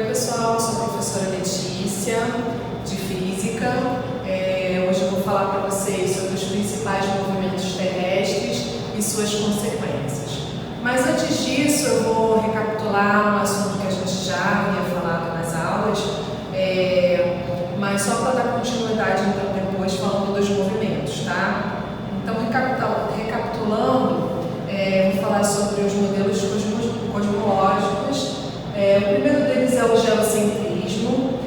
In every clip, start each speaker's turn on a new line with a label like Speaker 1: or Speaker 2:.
Speaker 1: Oi pessoal, eu sou a professora Letícia, de Física. Hoje eu vou falar para vocês sobre os principais movimentos terrestres e suas consequências. Mas antes disso eu vou recapitular um assunto que a gente já havia falado nas aulas, mas só para dar continuidade então depois falando dos movimentos, tá? Então recapitulando, vou falar sobre os modelos cosmológicos. O primeiro deles é o geocentrismo.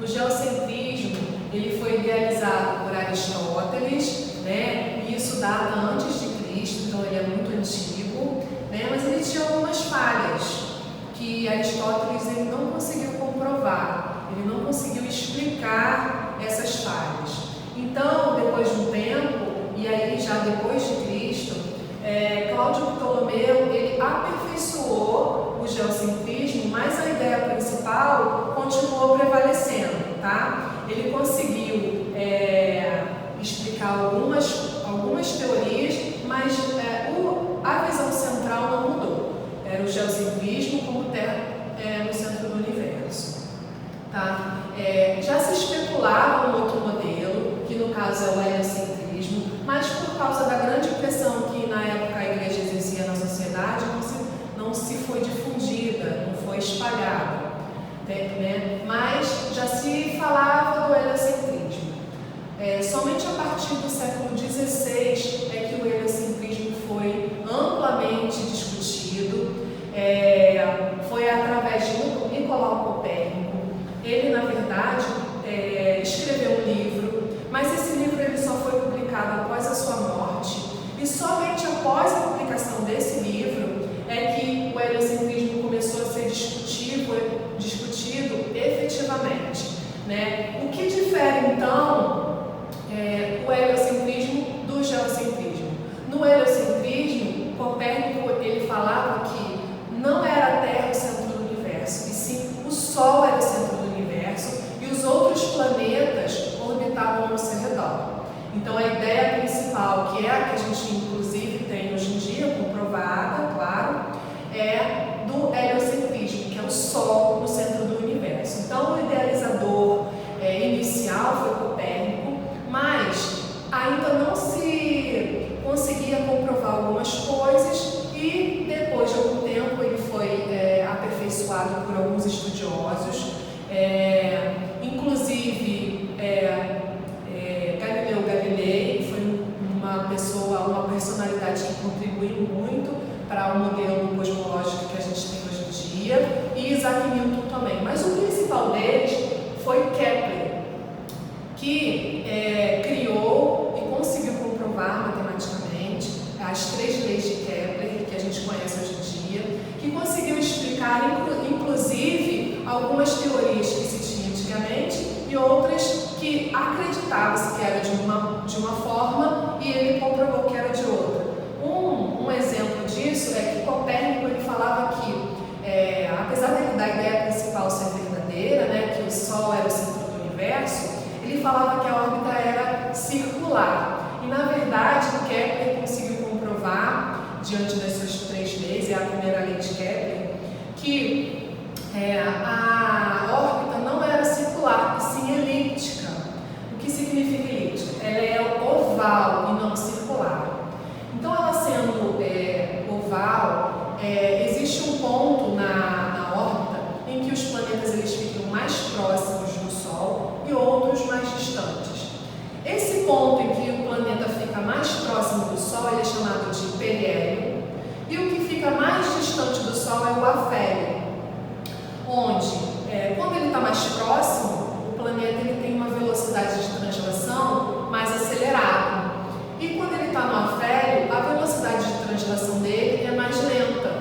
Speaker 1: O geocentrismo ele foi idealizado por Aristóteles, né? E isso data antes de Cristo, então ele é muito antigo, né? Mas ele tinha algumas falhas que Aristóteles ele não conseguiu comprovar, ele não conseguiu explicar essas falhas. Então, depois de um tempo, e aí já depois de Cristo, Cláudio Ptolomeu ele aperfeiçoou o geocentrismo, mas a ideia principal continuou prevalecendo, tá? Ele conseguiu explicar algumas teorias, mas a visão central não mudou. Era o geocentrismo como terra no centro do universo, tá? Já se especulava um outro modelo, que no caso é o heliocentrismo, mas por causa da grande pressão que na época a igreja exercia na sociedade, não se foi difundida, não foi espalhada, né? Mas já se falava do heliocentrismo. Somente a partir do século XVI é que o heliocentrismo foi amplamente discutido, foi através de Nicolau Copérnico. Ele, na verdade, escreveu um livro, mas esse livro ele só foi publicado após a sua morte, e somente após a publicação desse livro é que o heliocentrismo começou a ser discutido efetivamente, né? O que difere então o heliocentrismo do geocentrismo? No heliocentrismo, Copérnico ele falava que não era a Terra o centro do universo, e sim o Sol era o centro do universo e os outros planetas orbitavam ao seu redor. Então a ideia principal, que é a que a gente inclusive tem hoje em dia, comprovada, claro, é do heliocentrismo, que é o Sol no centro do universo. Então o idealizador inicial foi Copérnico, mas ainda não se conseguia comprovar algumas coisas e depois de algum tempo ele foi aperfeiçoado por alguns estudiosos, inclusive Galileu Galilei foi uma personalidade que contribuiu muito para o modelo cosmológico que a gente tem hoje em dia, e Isaac Newton também. Mas o principal deles foi Kepler, que criou e conseguiu comprovar matematicamente as 3 leis de Kepler, que a gente conhece hoje em dia, que conseguiu explicar, inclusive, algumas teorias que se tinha antigamente e outras que acreditava-se que era de uma forma e ele comprovou que era de outra. Um exemplo disso é que Copérnico ele falava que, apesar da ideia principal ser verdadeira, né, que o Sol era o centro do universo, ele falava que a órbita era circular. E, na verdade, Kepler conseguiu comprovar, diante das suas 3 leis, é a primeira lei de Kepler, que a órbita não era circular, e sim elíptica. O que significa elíptica? Ela é oval e não circular. Então, ela sendo oval, existe um ponto na órbita em que os planetas eles ficam mais próximos do Sol e outros mais distantes. Esse ponto em que o planeta fica mais próximo do Sol ele é chamado de perihélio, e o que fica mais distante do Sol é o afélio, onde, quando ele está mais próximo, o planeta ele tem uma velocidade de translação mais acelerada. E quando ele está no afélio, a velocidade de translação dele é mais lenta,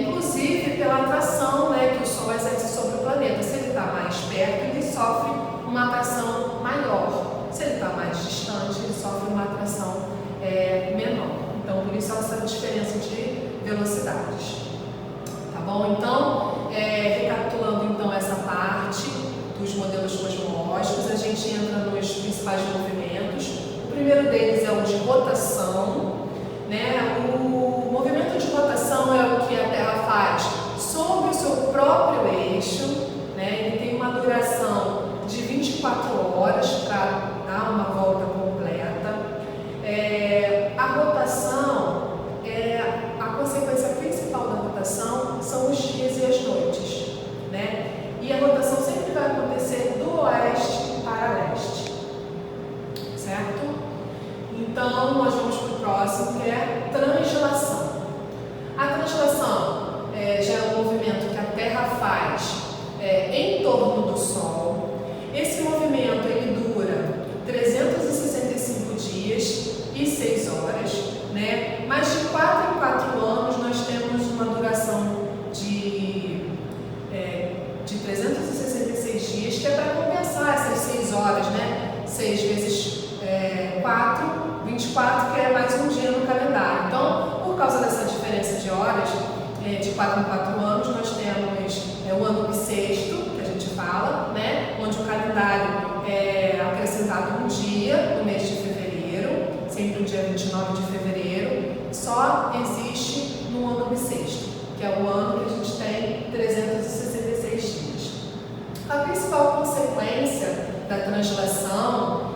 Speaker 1: inclusive pela atração, né, que o Sol exerce sobre o planeta. Se ele está mais perto, ele sofre uma atração maior. Se ele está mais distante, ele sofre uma atração menor. Então, por isso essa diferença de velocidades. Tá bom? Então, recapitulando então essa parte dos modelos cosmológicos, a gente entra nos principais movimentos. O primeiro deles é o de rotação, né? O movimento de rotação é o que a Terra faz sobre horas, de 4 em 4 anos, nós temos o ano bissexto, que a gente fala, né? Onde o calendário é acrescentado um dia no mês de fevereiro, sempre o dia 29 de fevereiro, só existe no ano bissexto, que é o ano que a gente tem 366 dias. A principal consequência da translação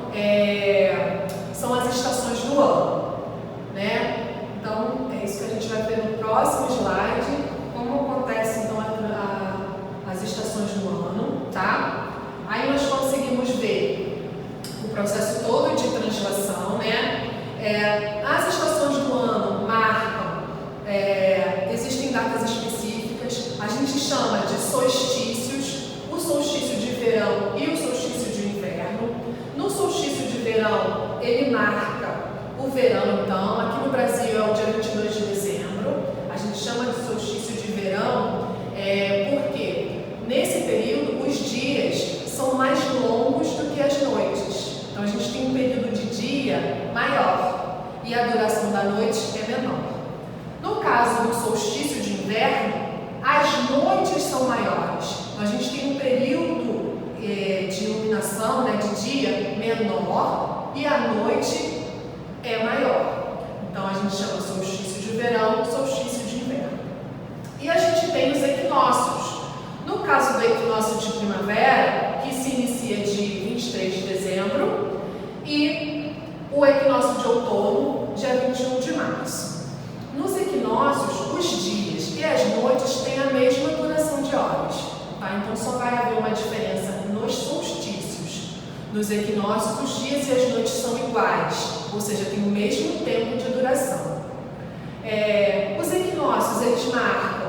Speaker 1: são as estações do ano, né? Então, é isso que a gente vai ver no próximo slide, como acontece então as estações do ano, tá? Aí nós conseguimos ver o processo todo de translação, né? As estações do ano marcam, existem datas específicas, a gente chama de solstícios, o solstício de verão e o solstício de inverno. No solstício de verão, ele marca o verão, então, aqui no Brasil é o dia 22 de dezembro, a gente chama de solstício de verão, porque nesse período os dias são mais longos do que as noites, então a gente tem um período de dia maior e a duração da noite é menor. No caso do solstício de inverno, as noites são maiores, então a gente tem um período de iluminação, né, de dia menor e a noite é maior. Então a gente chama solstício de verão, solstício de inverno. E a gente tem os equinócios. No caso do equinócio de primavera, que se inicia de 23 de dezembro, e o equinócio de outono, dia 21 de março. Nos equinócios, os dias e as noites têm a mesma duração de horas, tá? Então só vai haver uma diferença nos solstícios. Nos equinócios, os dias e as noites são iguais, ou seja, tem o mesmo tempo de duração. Os equinócios, eles marcam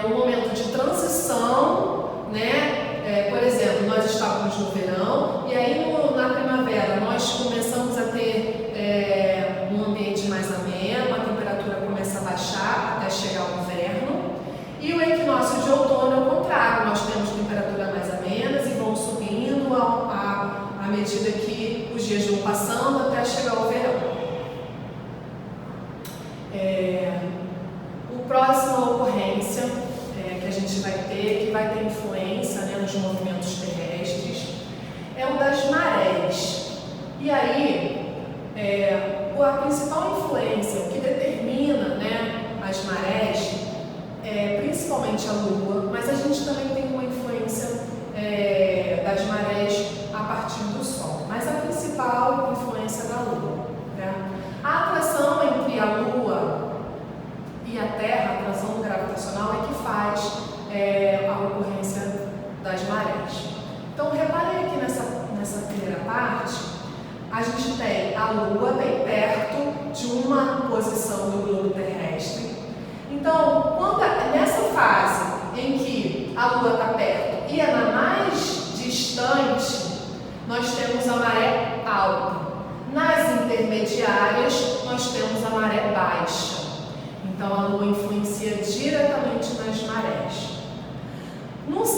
Speaker 1: um momento de transição, né? Por exemplo, nós estávamos no verão e aí na primavera nós começamos a ter um ambiente mais ameno, a temperatura começa a baixar até chegar ao inverno. E o equinócio de outono é o contrário, nós temos temperatura mais amenas e vão subindo à medida que os dias vão passando até chegar ao verão. A próxima ocorrência que a gente vai ter, que vai ter influência, né, nos movimentos terrestres, é o das marés. E aí, a principal influência, o que determina, né, as marés, principalmente a Lua, mas a gente também tem uma influência das marés a partir do Sol, mas a principal influência é da Lua, né? A atração entre a Lua e a Terra, a atração gravitacional, é que faz a ocorrência das marés. Então, reparem aqui nessa primeira parte, a gente tem a Lua bem perto de uma posição do globo terrestre. Então, nessa fase em que a Lua está perto e é na mais distante, nós temos a maré alta. Nas intermediárias, nós temos a maré baixa. Então, a Lua influencia diretamente nas marés.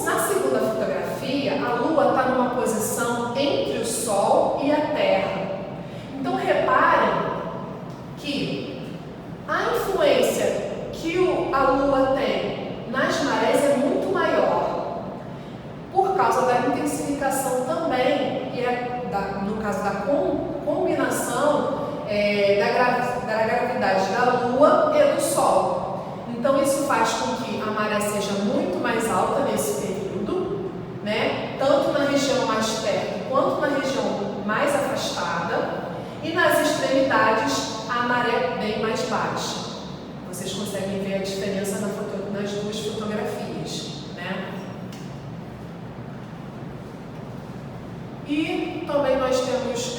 Speaker 1: Na segunda fotografia, a Lua está numa posição entre o Sol e a Terra. Então, reparem que a influência que a Lua tem nas marés é muito maior, por causa da intensificação também, e no caso da combinação da gravidade da Lua e do Sol. Então isso faz com que a maré seja muito mais alta nesse período, né? Tanto na região mais perto quanto na região mais afastada, e nas extremidades a maré bem mais baixa. Vocês conseguem ver a diferença nas duas fotografias, né? E também nós temos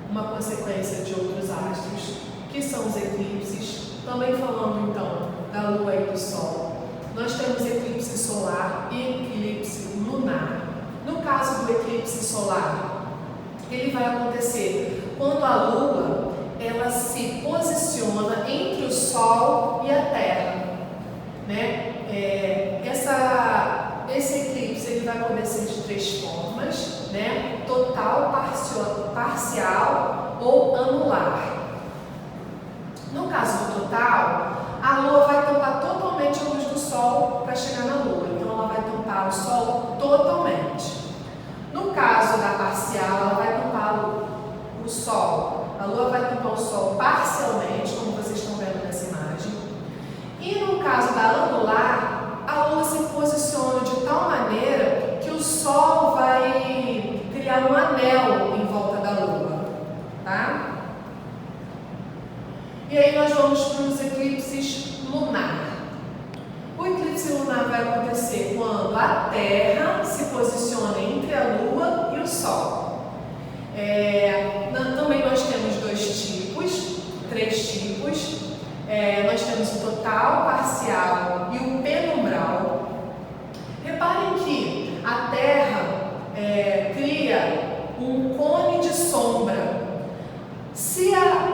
Speaker 1: uma consequência de outros astros, que são os eclipses. Também falando então da Lua e do Sol, nós temos eclipse solar e eclipse lunar. No caso do eclipse solar, ele vai acontecer quando a Lua ela se posiciona entre o Sol e a Terra, né? Esse eclipse ele vai acontecer de 3 formas, né? Total, parcial ou anular. No caso do total, a Lua vai tampar totalmente a luz do Sol para chegar na Lua. Então, ela vai tampar o Sol totalmente. No caso da parcial, ela vai tampar o Sol. A Lua vai tampar o Sol parcialmente, como vocês estão vendo nessa imagem. E no caso da anular, a Lua se posiciona de tal maneira que o Sol vai criar um anel em volta da Lua, tá? E aí nós vamos para os eclipses lunar. O eclipse lunar vai acontecer quando a Terra se posiciona entre a Lua e o Sol. Também nós temos três tipos. Nós temos o total, parcial e o penumbral. Reparem que a Terra cria um cone de sombra. Se a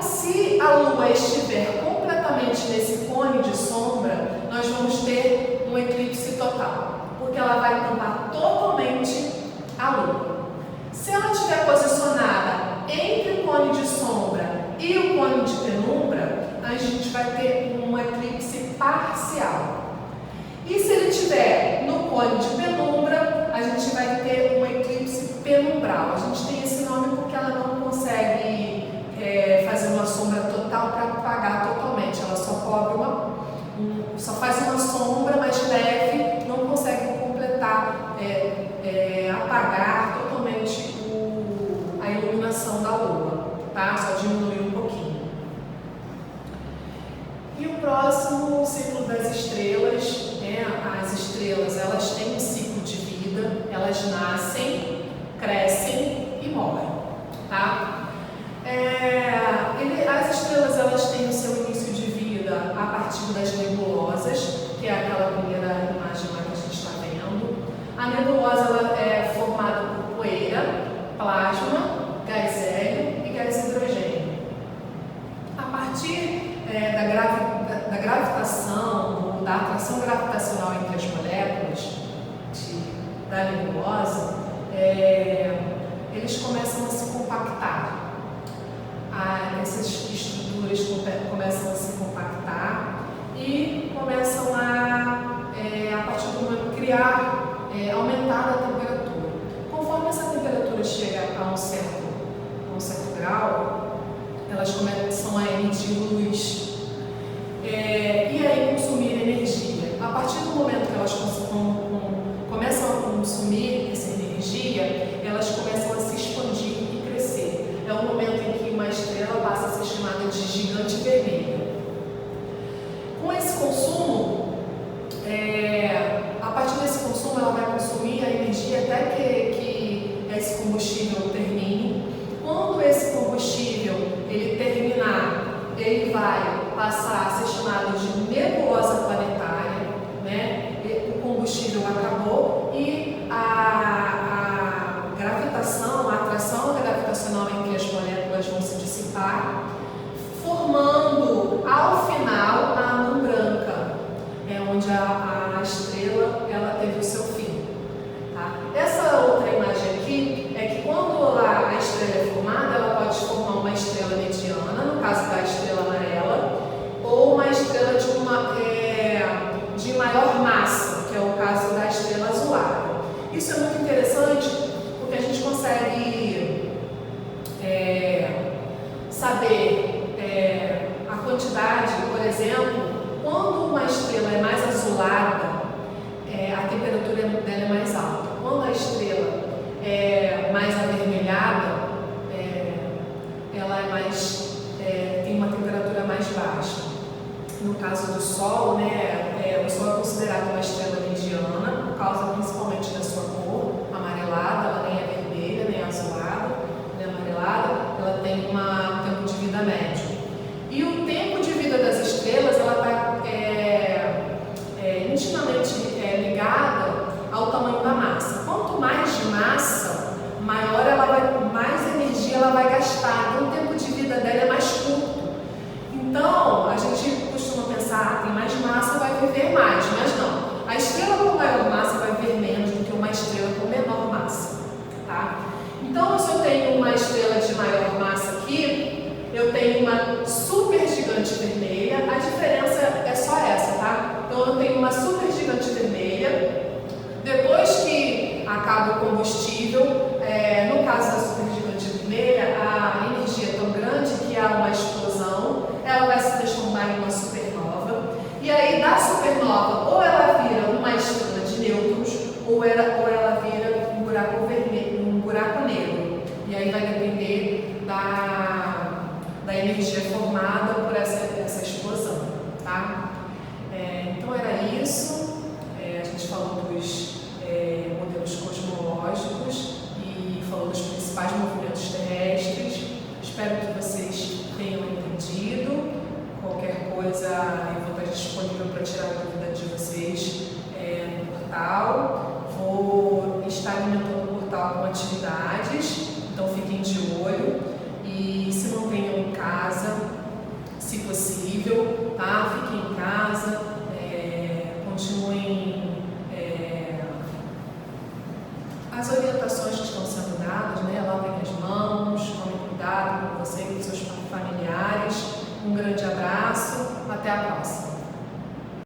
Speaker 1: Lua estiver completamente nesse cone de sombra, nós vamos ter um eclipse total, porque ela vai tampar totalmente a Lua. Se ela estiver posicionada entre o cone de sombra e o cone de penumbra, a gente vai ter um eclipse parcial. E se ele estiver no cone de penumbra, a gente vai ter um eclipse penumbral. A gente tem esse nome porque ela não consegue fazer uma sombra total para apagar totalmente. Ela só cobre só faz uma sombra mais leve, não consegue completar, apagar totalmente a iluminação da Lua, tá? Só diminui um pouquinho. E o próximo, o ciclo das estrelas, as estrelas, elas têm um ciclo de vida, elas nascem, crescem e morrem, tá? As estrelas, elas têm o seu início de vida a partir das nebulosas, que é aquela primeira imagem lá que a gente está vendo. A nebulosa, ela é formada por poeira, plasma, gás hélio e gás hidrogênio. A partir da gravitação, da atração gravitacional entre as moléculas da nebulosa, eles começam a se compactar. Essas estruturas começam a se compactar e começam a partir do momento, aumentar a temperatura. Conforme essa temperatura chega a um certo grau, elas começam a emitir luz e aí consumir energia. A partir do momento que elas começam a consumir essa energia, elas começam a se expandir e crescer. É o momento em que uma estrela passa a ser chamada de gigante vermelha. Com esse consumo, a partir desse consumo, ela vai consumir a energia até que esse combustível termine. Quando esse combustível ele terminar, ele vai passar a ser chamado de nebulosa planetária, né? O combustível acabou e a gravitação, a atração gravitacional entre as moléculas vão se dissipar, formando ao final a anã branca, onde a estrela ela teve o seu fim. Tá? Essa outra imagem aqui é que quando a estrela é formada, ela pode formar uma estrela mediana, no caso da estrela amarela, ou uma estrela de maior massa, que é o caso da estrela azulada. Isso é muito interessante porque a gente consegue saber a quantidade, por exemplo, quando uma estrela é mais azulada, a temperatura dela é mais alta. Quando a estrela é mais avermelhada, ela tem uma temperatura mais baixa. No caso do Sol, o Sol é considerado uma estrela mediana, por causa principalmente da sua cor amarelada. Ela nem é vermelha, nem é azulada, nem é amarelada. Ela tem um tempo de vida médio. E o tempo de vida das estrelas, ela está intimamente ligada ao tamanho da massa. Quanto mais de massa, mais energia ela vai gastar. Então o tempo de vida dela é mais curto. Então a gente costuma pensar, tem mais massa, vai viver mais, mas não. A estrela com maior massa vai viver menos do que uma estrela falou dos modelos cosmológicos e falou dos principais movimentos terrestres. Espero que vocês tenham entendido. Qualquer coisa eu vou estar disponível para tirar a dúvida de vocês no portal. Vou estar alimentando o portal com atividades, então fiquem de olho e se mantenham em casa, se possível, tá? Fiquem em casa, continuem